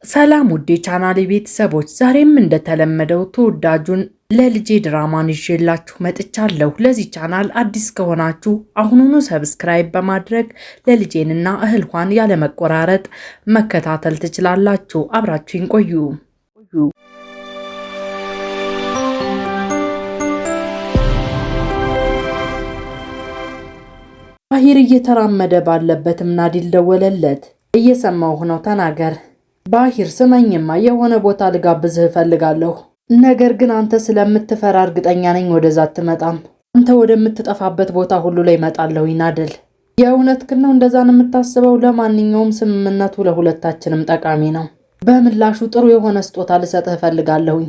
ሰላም ውዴ ቻናሌ ቤተሰቦች ዛሬም እንደተለመደው ተወዳጁን ለልጄ ድራማን ይዤላችሁ መጥቻለሁ። ለዚህ ቻናል አዲስ ከሆናችሁ አሁኑኑ ሰብስክራይብ በማድረግ ለልጄንና እህልዋን ያለመቆራረጥ መከታተል ትችላላችሁ። አብራችሁን ቆዩ። ባሂር እየተራመደ ባለበትም ናዲል ደወለለት። እየሰማሁ ነው፣ ተናገር። ባሂር ስመኝማ የሆነ ቦታ ልጋብዝህ እፈልጋለሁ። ነገር ግን አንተ ስለምትፈራ እርግጠኛ ነኝ ወደዛ አትመጣም። አንተ ወደምትጠፋበት ቦታ ሁሉ ላይ እመጣለሁ። ናዲል የእውነትህን ነው እንደዛ ነው የምታስበው? ለማንኛውም ስምምነቱ ለሁለታችንም ጠቃሚ ነው። በምላሹ ጥሩ የሆነ ስጦታ ልሰጥህ እፈልጋለሁኝ።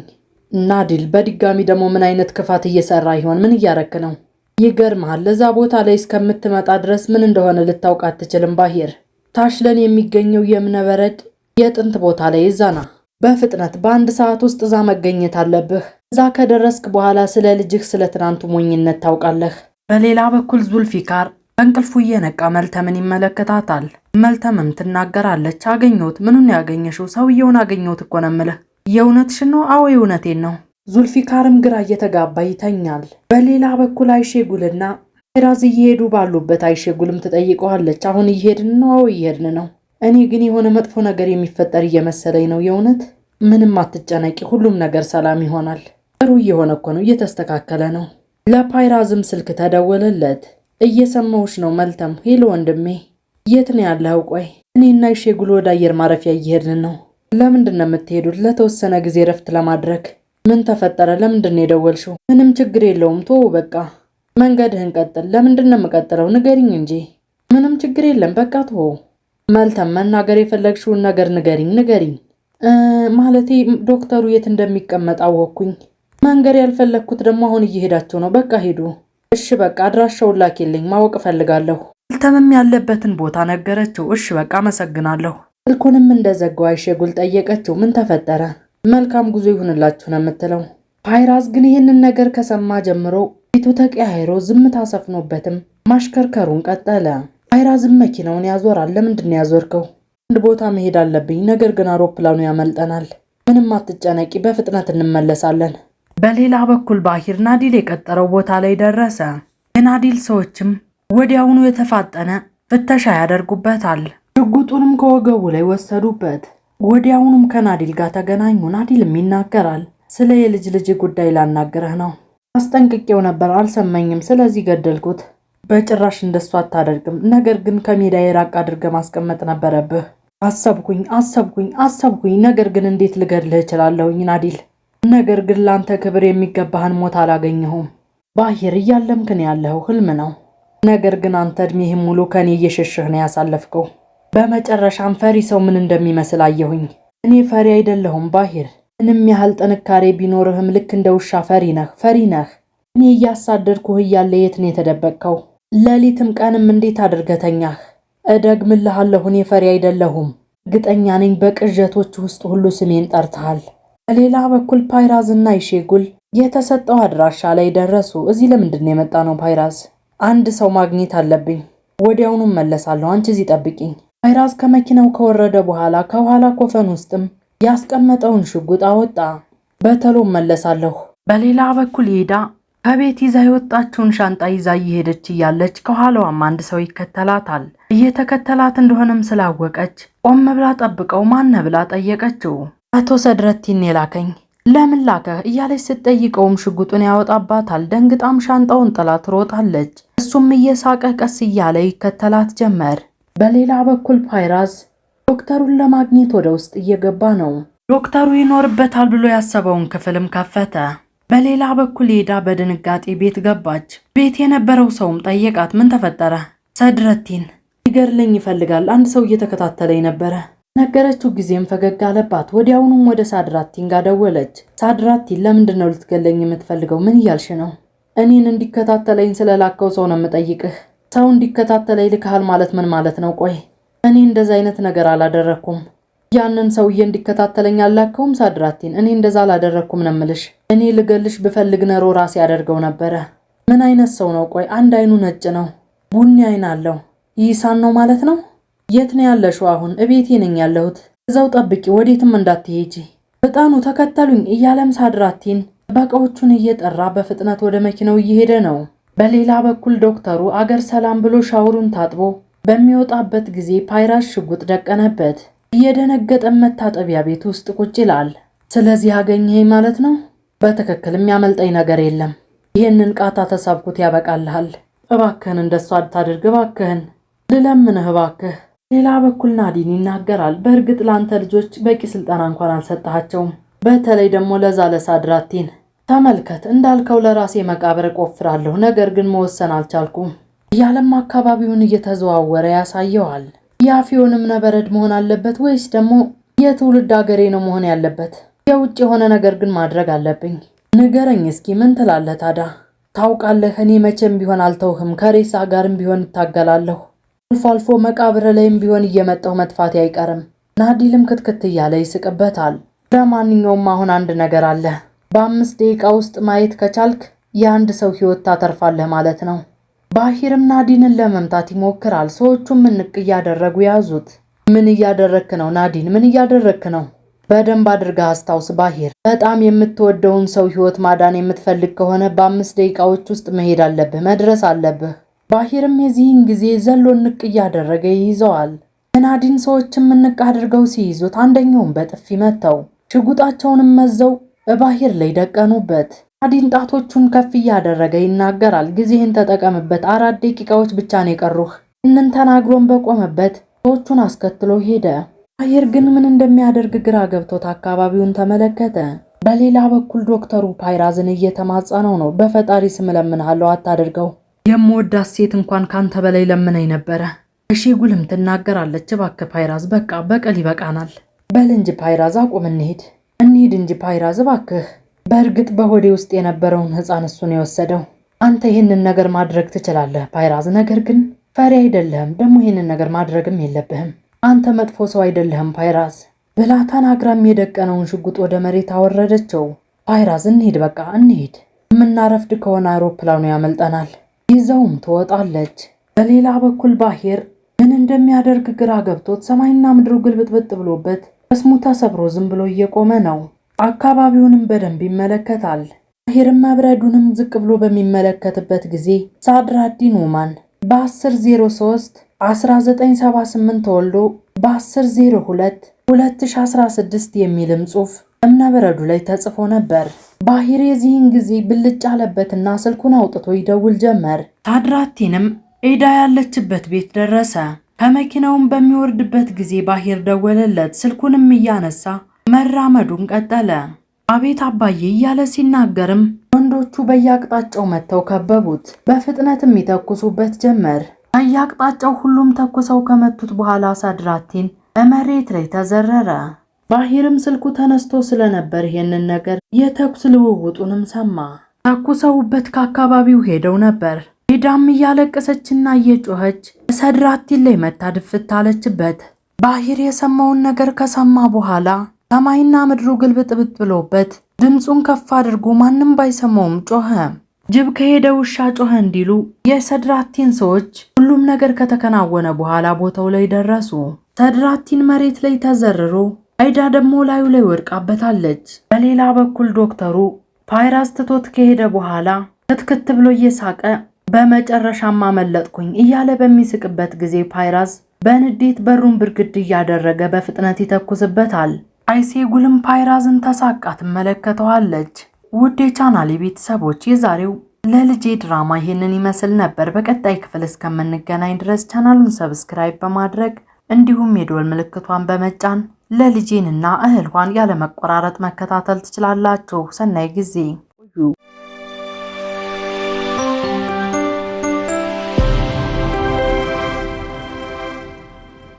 ናዲል በድጋሚ ደግሞ ምን አይነት ክፋት እየሰራ ይሆን? ምን እያረክ ነው? ይገርምሃል፣ ለዛ ቦታ ላይ እስከምትመጣ ድረስ ምን እንደሆነ ልታውቅ አትችልም። ባሂር ታሽለን የሚገኘው የእብነበረድ የጥንት ቦታ ላይ እዛና በፍጥነት በአንድ ሰዓት ውስጥ እዛ መገኘት አለብህ። እዛ ከደረስክ በኋላ ስለ ልጅህ ስለ ትናንቱ ሞኝነት ታውቃለህ። በሌላ በኩል ዙልፊካር በእንቅልፉ እየነቃ መልተምን ይመለከታታል። መልተምም ትናገራለች። አገኘሁት። ምኑን ያገኘሽው? ሰውየውን አገኘሁት እኮ ነው የምልህ። የእውነትሽን ነው? አዎ የእውነቴን ነው። ዙልፊካርም ግራ እየተጋባ ይተኛል። በሌላ በኩል አይሼጉልና ራዝ እየሄዱ ባሉበት አይሼጉልም ትጠይቀዋለች። አሁን እየሄድን ነው? አዎ እየሄድን ነው። እኔ ግን የሆነ መጥፎ ነገር የሚፈጠር እየመሰለኝ ነው። የእውነት ምንም አትጨነቂ፣ ሁሉም ነገር ሰላም ይሆናል። ጥሩ እየሆነ እኮ ነው፣ እየተስተካከለ ነው። ለፓይራዝም ስልክ ተደወለለት። እየሰማሁሽ ነው መልተም። ሄሎ ወንድሜ፣ የት ነው ያለኸው? ቆይ እኔና ይሼጉል ወደ አየር ማረፊያ እየሄድን ነው። ለምንድን ነው የምትሄዱት? ለተወሰነ ጊዜ ረፍት ለማድረግ። ምን ተፈጠረ? ለምንድን ነው የደወልሽው? ምንም ችግር የለውም፣ ተወው በቃ መንገድህን ቀጥል። ለምንድን ነው የምቀጥለው? ንገሪኝ እንጂ። ምንም ችግር የለም፣ በቃ ተወው። መልተም መናገር የፈለግሽውን ነገር ንገሪኝ። ማለቴ ዶክተሩ የት እንደሚቀመጥ አወቅኩኝ። መንገር ያልፈለግኩት ደግሞ አሁን እየሄዳቸው ነው። በቃ ሄዱ። እሺ በቃ አድራሻውን ላኪልኝ፣ ማወቅ እፈልጋለሁ። መልተምም ያለበትን ቦታ ነገረችው። እሺ በቃ አመሰግናለሁ። ስልኩንም እንደዘጋው አይሼጉል ጠየቀችው። ምን ተፈጠረ? መልካም ጉዞ ይሁንላችሁ ነው የምትለው። ፓይራዝ ግን ይህንን ነገር ከሰማ ጀምሮ ፊቱ ተቀያይሮ ዝምታ ሰፍኖበትም ማሽከርከሩን ቀጠለ። ፓይራዝም መኪናውን ያዞራል። ለምንድን ነው ያዞርከው? አንድ ቦታ መሄድ አለብኝ፣ ነገር ግን አውሮፕላኑ ያመልጠናል። ምንም አትጨነቂ፣ በፍጥነት እንመለሳለን። በሌላ በኩል ባሂር ናዲል የቀጠረው ቦታ ላይ ደረሰ። የናዲል ሰዎችም ወዲያውኑ የተፋጠነ ፍተሻ ያደርጉበታል። ሽጉጡንም ከወገቡ ላይ ወሰዱበት። ወዲያውኑም ከናዲል ጋር ተገናኙ። ናዲልም ይናገራል። ስለ የልጅ ጉዳይ ላናግረህ ነው። አስጠንቅቄው ነበር፣ አልሰማኝም። ስለዚህ ገደልኩት። በጭራሽ እንደሱ አታደርግም። ነገር ግን ከሜዳ የራቅ አድርገህ ማስቀመጥ ነበረብህ። አሰብኩኝ። ነገር ግን እንዴት ልገድልህ እችላለሁኝ ናዲል? ነገር ግን ላንተ ክብር የሚገባህን ሞት አላገኘሁም። ባሂር እያለምክን ያለኸው ህልም ነው። ነገር ግን አንተ እድሜህም ሙሉ ከኔ እየሸሸህ ነው ያሳለፍከው። በመጨረሻም ፈሪ ሰው ምን እንደሚመስል አየሁኝ። እኔ ፈሪ አይደለሁም ባሂር። ምንም ያህል ጥንካሬ ቢኖርህም ልክ እንደ ውሻ ፈሪ ነህ። እኔ እያሳደድኩህ እያለ የት ነው የተደበቅከው? ሌሊትም ቀንም እንዴት አድርገተኛህ? እደግምልሃለሁ፣ እኔ ፈሪ አይደለሁም። እርግጠኛ ነኝ በቅዠቶች ውስጥ ሁሉ ስሜን ጠርተሃል። በሌላ በኩል ፓይራዝ እና ይሼጉል የተሰጠው አድራሻ ላይ ደረሱ። እዚህ ለምንድን ነው የመጣ ነው? ፓይራዝ አንድ ሰው ማግኘት አለብኝ። ወዲያውኑ መለሳለሁ፣ አንቺ እዚህ ጠብቂኝ። ፓይራዝ ከመኪናው ከወረደ በኋላ ከኋላ ኮፈን ውስጥም ያስቀመጠውን ሽጉጥ አወጣ። በተሎ መለሳለሁ። በሌላ በኩል ሄዳ ከቤት ይዛ የወጣችውን ሻንጣ ይዛ እየሄደች እያለች ከኋላዋም አንድ ሰው ይከተላታል። እየተከተላት እንደሆነም ስላወቀች ቆም ብላ ጠብቀው ማነ ብላ ጠየቀችው። አቶ ሰድረቲን የላከኝ። ለምን ላከህ እያለች ስትጠይቀውም ሽጉጡን ያወጣባታል። ደንግጣም ሻንጣውን ጥላ ትሮጣለች። እሱም እየሳቀ ቀስ እያለ ይከተላት ጀመር። በሌላ በኩል ፓይራዝ ዶክተሩን ለማግኘት ወደ ውስጥ እየገባ ነው። ዶክተሩ ይኖርበታል ብሎ ያሰበውን ክፍልም ከፈተ። በሌላ በኩል ሄዳ በድንጋጤ ቤት ገባች። ቤት የነበረው ሰውም ጠየቃት። ምን ተፈጠረ? ሰድረቲን ሊገድለኝ ይፈልጋል፣ አንድ ሰው እየተከታተለኝ ነበረ። ነገረችው ጊዜም ፈገግ አለባት። ወዲያውኑም ወደ ሳድራቲን ጋር ደወለች። ሳድራቲን ለምንድን ነው ልትገለኝ የምትፈልገው? ምን እያልሽ ነው? እኔን እንዲከታተለኝ ስለላከው ሰው ነው የምጠይቅህ። ሰው እንዲከታተለኝ ልክሃል ማለት ምን ማለት ነው? ቆይ እኔ እንደዛ አይነት ነገር አላደረኩም። ያንን ሰውዬ እንዲከታተለኝ አላከውም ሳድራቲን። እኔ እንደዛ አላደረኩም ነው የምልሽ። እኔ ልገልሽ ብፈልግ ነሮ ራሴ ያደርገው ነበረ። ምን አይነት ሰው ነው? ቆይ አንድ አይኑ ነጭ ነው፣ ቡኒ አይን አለው። ይሳን ነው ማለት ነው? የት ነው ያለሽው አሁን? እቤቴ ነኝ ያለሁት። እዛው ጠብቂ፣ ወዴትም እንዳትሄጂ፣ ፍጠኑ፣ ተከተሉኝ እያለም ሳድራቲን ጥበቃዎቹን እየጠራ በፍጥነት ወደ መኪናው እየሄደ ነው። በሌላ በኩል ዶክተሩ አገር ሰላም ብሎ ሻወሩን ታጥቦ በሚወጣበት ጊዜ ፓይራስ ሽጉጥ ደቀነበት። እየደነገጠ መታጠቢያ ቤት ውስጥ ቁጭ ይላል። ስለዚህ አገኘኸኝ ማለት ነው? በትክክል የሚያመልጠኝ ነገር የለም። ይህንን ቃታ ተሳብኩት ያበቃልሃል። እባክህን እንደሱ አታድርግ፣ እባክህን ልለምንህ፣ እባክህ። ሌላ በኩል ናዲን ይናገራል። በእርግጥ ላንተ ልጆች በቂ ስልጠና እንኳን አልሰጣቸውም። በተለይ ደግሞ ለዛ ለሳድራቲን ተመልከት፣ እንዳልከው ለራሴ መቃብር እቆፍራለሁ፣ ነገር ግን መወሰን አልቻልኩም እያለም አካባቢውን እየተዘዋወረ ያሳየዋል። የአፊዮን እብነበረድ መሆን አለበት ወይስ ደግሞ የትውልድ አገሬ ነው መሆን ያለበት? የውጭ የሆነ ነገር ግን ማድረግ አለብኝ። ንገረኝ እስኪ ምን ትላለህ ታዲያ? ታውቃለህ እኔ መቼም ቢሆን አልተውህም፣ ከሬሳ ጋርም ቢሆን እታገላለሁ። አልፎ አልፎ መቃብር ላይም ቢሆን እየመጣሁ መጥፋቴ አይቀርም። ናዲልም ክትክት እያለ ይስቅበታል። ለማንኛውም አሁን አንድ ነገር አለ። በ5 ደቂቃ ውስጥ ማየት ከቻልክ የአንድ ሰው ህይወት ታተርፋለህ ማለት ነው። ባሂርም ናዲንን ለመምታት ይሞክራል። ሰዎቹም እንቅ እያደረጉ ያዙት። ምን እያደረክ ነው ናዲን? ምን እያደረክ ነው? በደንብ አድርገህ አስታውስ ባሂር። በጣም የምትወደውን ሰው ህይወት ማዳን የምትፈልግ ከሆነ በ5 ደቂቃዎች ውስጥ መሄድ አለብህ፣ መድረስ አለብህ። ባሂርም የዚህን ጊዜ ዘሎ ንቅ እያደረገ ይይዘዋል። የናዲን ሰዎችም ንቅ አድርገው ሲይዙት አንደኛውን በጥፊ መተው ሽጉጣቸውንም መዘው በባሂር ላይ ደቀኑበት። ናዲን ጣቶቹን ከፍ እያደረገ ይናገራል። ጊዜህን ተጠቀምበት፣ 4 ደቂቃዎች ብቻ ነው የቀሩህ። እንን ተናግሮን በቆመበት ሰዎቹን አስከትሎ ሄደ። ባሂር ግን ምን እንደሚያደርግ ግራ ገብቶት አካባቢውን ተመለከተ። በሌላ በኩል ዶክተሩ ፓይራዝን እየተማጸነው ነው። በፈጣሪ ስም እለምንሃለሁ አታድርገው። የምወዳት ሴት እንኳን ካንተ በላይ ለምነኝ ነበረ። እሺ ጉልም ትናገራለች። እባክህ ፓይራዝ፣ በቃ በቀል ይበቃናል። በል እንጂ ፓይራዝ፣ አቁም፣ እንሂድ እንጂ ፓይራዝ እባክህ። በእርግጥ በሆዴ ውስጥ የነበረውን ሕፃን እሱ ነው የወሰደው። አንተ ይህንን ነገር ማድረግ ትችላለህ ፓይራዝ፣ ነገር ግን ፈሪ አይደለህም። ደግሞ ይህንን ነገር ማድረግም የለብህም። አንተ መጥፎ ሰው አይደለህም ፓይራዝ ብላ ተናግራም የደቀነውን ሽጉጥ ወደ መሬት አወረደችው። ፓይራዝ እንሂድ፣ በቃ እንሂድ። የምናረፍድ ከሆነ አውሮፕላኑ ያመልጠናል። ይዘውም ትወጣለች። በሌላ በኩል ባሂር ምን እንደሚያደርግ ግራ ገብቶት ሰማይና ምድሩ ግልብጥብጥ ብሎበት እስሙ ተሰብሮ ዝም ብሎ እየቆመ ነው። አካባቢውንም በደንብ ይመለከታል። ባሂርም መብረዱንም ዝቅ ብሎ በሚመለከትበት ጊዜ ሳድራዲን ኡማን በ1003 1978 ተወልዶ በ1002 2016 የሚልም ጽሑፍ እብነበረዱ ላይ ተጽፎ ነበር። ባሂር የዚህን ጊዜ ብልጭ አለበትና ስልኩን አውጥቶ ይደውል ጀመር። ሳድራቲንም ኤዳ ያለችበት ቤት ደረሰ። ከመኪናውም በሚወርድበት ጊዜ ባሂር ደወለለት። ስልኩንም እያነሳ መራመዱን ቀጠለ። አቤት አባዬ እያለ ሲናገርም ወንዶቹ በየአቅጣጫው መጥተው ከበቡት። በፍጥነትም ይተኩሱበት ጀመር። በየአቅጣጫው ሁሉም ተኩሰው ከመቱት በኋላ ሳድራቲን መሬት ላይ ተዘረረ። ባሂርም ስልኩ ተነስቶ ስለነበር ይሄንን ነገር የተኩስ ልውውጡንም ሰማ። ተኩሰውበት ከአካባቢው ሄደው ነበር። ኤዳም እያለቀሰችና እየጮኸች ሳድራቲን ላይ መታ ድፍት አለችበት። ባሂር የሰማውን ነገር ከሰማ በኋላ ሰማይና ምድሩ ግልብጥብጥ ብሎበት ድምፁን ከፍ አድርጎ ማንም ባይሰማውም ጮኸ። ጅብ ከሄደ ውሻ ጮኸ እንዲሉ የሳድራቲን ሰዎች ሁሉም ነገር ከተከናወነ በኋላ ቦታው ላይ ደረሱ። ሳድራቲን መሬት ላይ ተዘርሮ አይዳ ደግሞ ላዩ ላይ ወድቃበታለች። በሌላ በኩል ዶክተሩ ፓይራዝ ትቶት ከሄደ በኋላ ክትክት ብሎ እየሳቀ በመጨረሻም አመለጥኩኝ እያለ በሚስቅበት ጊዜ ፓይራዝ በንዴት በሩን ብርግድ እያደረገ በፍጥነት ይተኩስበታል። አይሴጉልም ፓይራዝን ተሳቃ ትመለከተዋለች። ውድ የቻናሌ ቤተሰቦች የዛሬው ለልጄ ድራማ ይህንን ይመስል ነበር። በቀጣይ ክፍል እስከምንገናኝ ድረስ ቻናሉን ሰብስክራይብ በማድረግ እንዲሁም የደወል ምልክቷን በመጫን ለልጄንና እህልዋን ያለመቆራረጥ መከታተል ትችላላችሁ። ሰናይ ጊዜ።